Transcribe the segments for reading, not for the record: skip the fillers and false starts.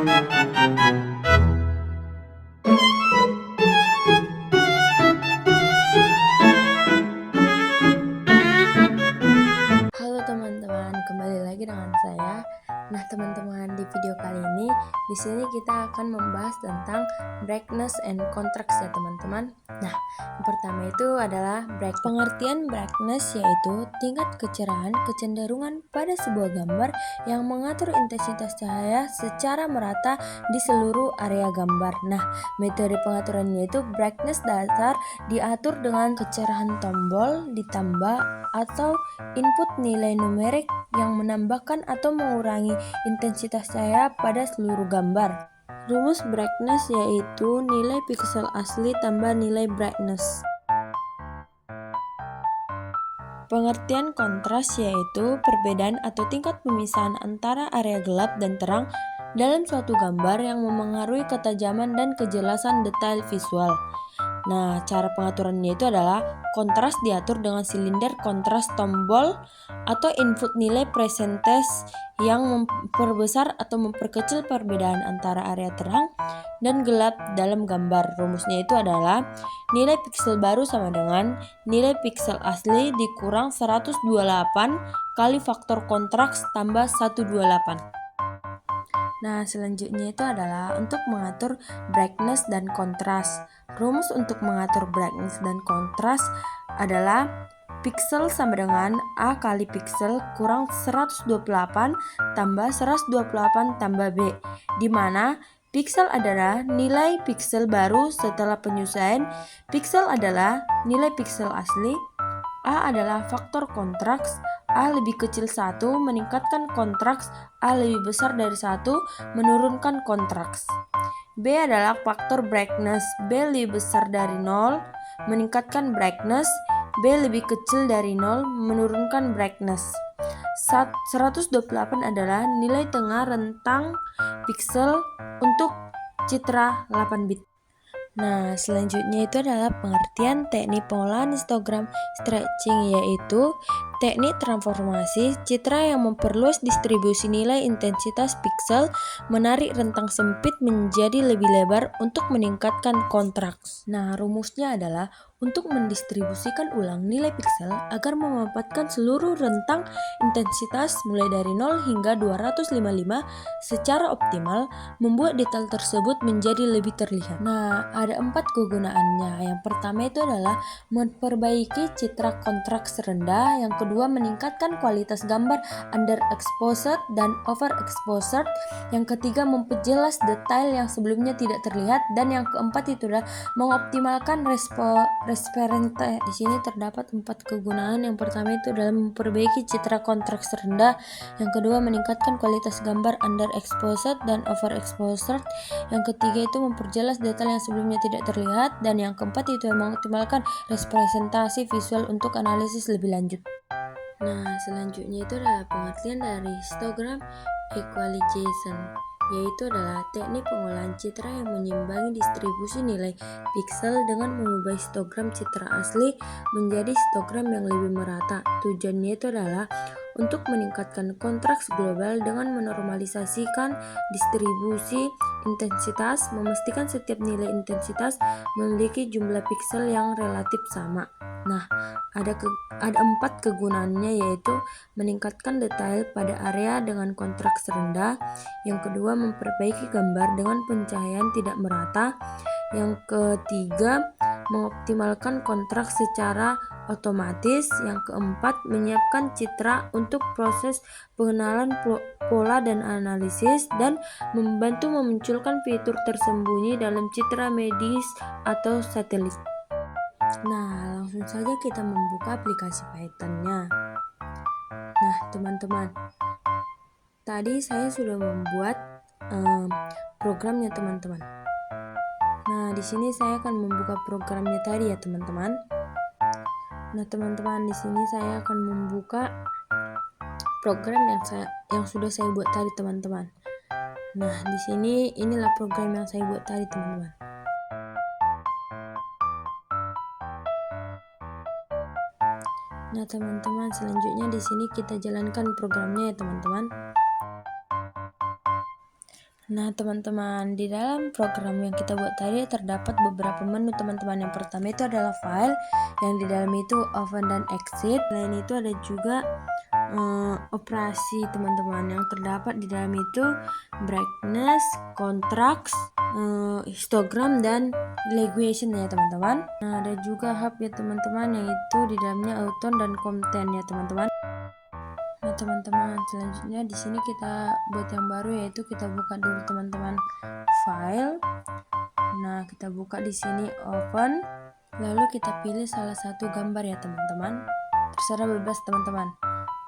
Halo teman-teman, kembali lagi dengan saya. Nah, teman-teman, di video kali ini di sini kita akan membahas tentang brightness and contrast ya, teman-teman. Nah, yang pertama itu adalah brightness. Pengertian brightness yaitu tingkat kecerahan, kecenderungan pada sebuah gambar yang mengatur intensitas cahaya secara merata di seluruh area gambar. Nah, metode pengaturannya itu brightness dasar diatur dengan kecerahan tombol ditambah atau input nilai numerik yang menambahkan atau mengurangi intensitas cahaya pada seluruh gambar. Rumus brightness yaitu nilai piksel asli tambah nilai brightness. Pengertian kontras yaitu perbedaan atau tingkat pemisahan antara area gelap dan terang dalam suatu gambar yang memengaruhi ketajaman dan kejelasan detail visual. Nah, cara pengaturannya itu adalah kontras diatur dengan silinder kontras tombol atau input nilai presentase yang memperbesar atau memperkecil perbedaan antara area terang dan gelap dalam gambar. Rumusnya itu adalah nilai piksel baru sama dengan nilai piksel asli dikurang 128 kali faktor kontras tambah 128. Nah, selanjutnya itu adalah untuk mengatur brightness dan kontras. Rumus untuk mengatur brightness dan kontras adalah piksel sama dengan A kali piksel kurang 128 tambah 128 tambah B, di mana piksel adalah nilai piksel baru setelah penyesuaian, piksel adalah nilai piksel asli, A adalah faktor kontras, A lebih kecil 1 meningkatkan kontras, A lebih besar dari 1 menurunkan kontras. B adalah faktor brightness, B lebih besar dari 0 meningkatkan brightness, B lebih kecil dari 0 menurunkan brightness. 128 adalah nilai tengah rentang piksel untuk citra 8 bit. Nah, selanjutnya itu adalah pengertian teknik pengolahan histogram stretching, yaitu teknik transformasi citra yang memperluas distribusi nilai intensitas piksel, menarik rentang sempit menjadi lebih lebar untuk meningkatkan kontras. Nah, rumusnya adalah untuk mendistribusikan ulang nilai piksel agar memanfaatkan seluruh rentang intensitas mulai dari 0 hingga 255 secara optimal, membuat detail tersebut menjadi lebih terlihat. Nah, ada 4 kegunaannya. Yang pertama itu adalah memperbaiki citra kontras rendah, yang kedua meningkatkan kualitas gambar underexposed dan overexposed, yang ketiga memperjelas detail yang sebelumnya tidak terlihat, dan yang keempat itu adalah mengoptimalkan response. Di sini terdapat 4 kegunaan. Yang pertama itu adalah memperbaiki citra kontras rendah, yang kedua meningkatkan kualitas gambar underexposed dan overexposed, yang ketiga itu memperjelas detail yang sebelumnya tidak terlihat, dan yang keempat itu mengoptimalkan representasi visual untuk analisis lebih lanjut. Nah, selanjutnya itu adalah pengertian dari histogram equalization, yaitu adalah teknik pengolahan citra yang menyimbangi distribusi nilai piksel dengan mengubah histogram citra asli menjadi histogram yang lebih merata. Tujuannya itu adalah untuk meningkatkan kontras global dengan menormalisasikan distribusi intensitas, memastikan setiap nilai intensitas memiliki jumlah piksel yang relatif sama. Nah, ada 4 kegunaannya, yaitu meningkatkan detail pada area dengan kontras rendah, yang kedua memperbaiki gambar dengan pencahayaan tidak merata, yang ketiga mengoptimalkan kontras secara otomatis, yang keempat menyiapkan citra untuk proses pengenalan pola dan analisis, dan membantu memunculkan fitur tersembunyi dalam citra medis atau satelit. Nah, langsung saja kita membuka aplikasi Python-nya. Nah, teman-teman, tadi saya sudah membuat programnya, teman-teman. Nah, di sini saya akan membuka programnya tadi ya, teman-teman. Nah, teman-teman, di sini saya akan membuka program yang sudah saya buat tadi, teman-teman. Nah, di sini inilah program yang saya buat tadi, teman-teman. Nah, teman-teman, selanjutnya di sini kita jalankan programnya ya, teman-teman. Nah, teman-teman, di dalam program yang kita buat tadi terdapat beberapa menu, teman-teman. Yang pertama itu adalah file, yang di dalam itu open dan exit. Selain itu ada juga operasi, teman-teman, yang terdapat di dalam itu brightness, contrast, histogram, dan legation ya, teman-teman. Nah, ada juga hub ya, teman-teman, yang itu di dalamnya auton dan content ya, teman-teman. Nah, teman-teman, selanjutnya di sini kita buat yang baru, yaitu kita buka dulu, teman-teman, file. Nah, kita buka di sini open, lalu kita pilih salah satu gambar ya, teman-teman. Terserah bebas, teman-teman.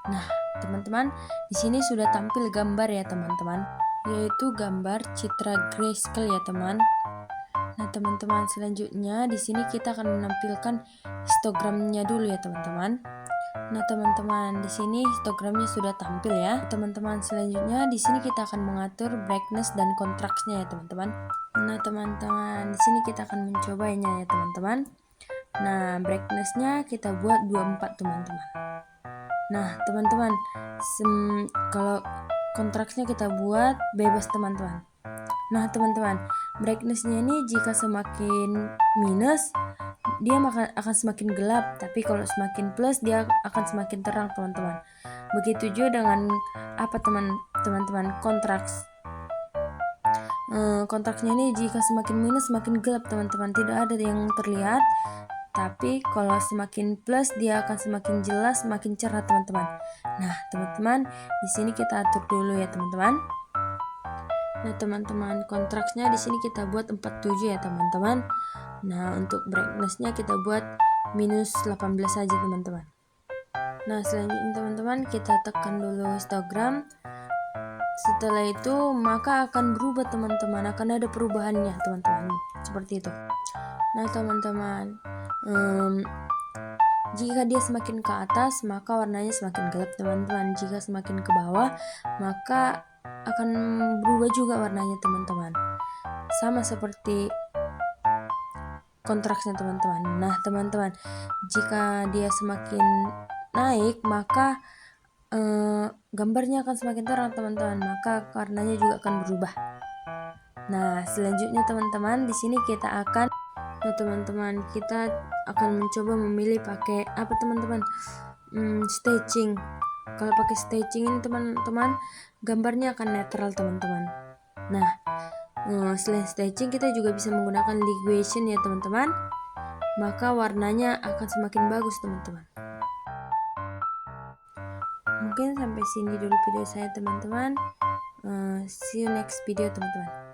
Nah, teman-teman, di sini sudah tampil gambar ya, teman-teman, yaitu gambar citra grayscale ya, teman. Nah, teman-teman, selanjutnya di sini kita akan menampilkan histogramnya dulu ya, teman-teman. Nah, teman-teman, di sini histogramnya sudah tampil ya. Teman-teman, selanjutnya di sini kita akan mengatur brightness dan kontrasnya ya, teman-teman. Nah, teman-teman, di sini kita akan mencobanya ya, teman-teman. Nah, brightnessnya kita buat 24, teman-teman. Nah, teman-teman, kalau kontrasnya kita buat bebas, teman-teman. Nah, teman-teman, brightnessnya ini jika semakin minus, dia akan semakin gelap, tapi kalau semakin plus, dia akan semakin terang, teman-teman. Begitu juga dengan teman-teman, kontras. Kontrasnya ini jika semakin minus, semakin gelap, teman-teman. Tidak ada yang terlihat. Tapi kalau semakin plus, dia akan semakin jelas, semakin cerah, teman-teman. Nah, teman-teman, di sini kita atur dulu ya, teman-teman. Nah, teman-teman, kontrasnya di sini kita buat 47 ya, teman-teman. Nah, untuk brightness-nya kita buat minus 18 saja, teman-teman. Nah, selanjutnya, teman-teman, kita tekan dulu histogram. Setelah itu, maka akan berubah, teman-teman. Akan ada perubahannya, teman-teman. Seperti itu. Nah, teman-teman, jika dia semakin ke atas, maka warnanya semakin gelap, teman-teman. Jika semakin ke bawah, maka akan berubah juga warnanya, teman-teman. Sama seperti kontrasnya, teman-teman. Nah, teman-teman, jika dia semakin naik, maka gambarnya akan semakin terang, teman-teman. Maka warnanya juga akan berubah. Nah, selanjutnya, teman-teman, di sini kita akan kita akan mencoba memilih pakai apa, teman-teman? Staging. Kalau pakai staging ini, teman-teman, gambarnya akan netral, teman-teman. Nah, selain staging, kita juga bisa menggunakan legation ya, teman-teman. Maka warnanya akan semakin bagus, teman-teman. Mungkin sampai sini dulu video saya, teman-teman. See you next video, teman-teman.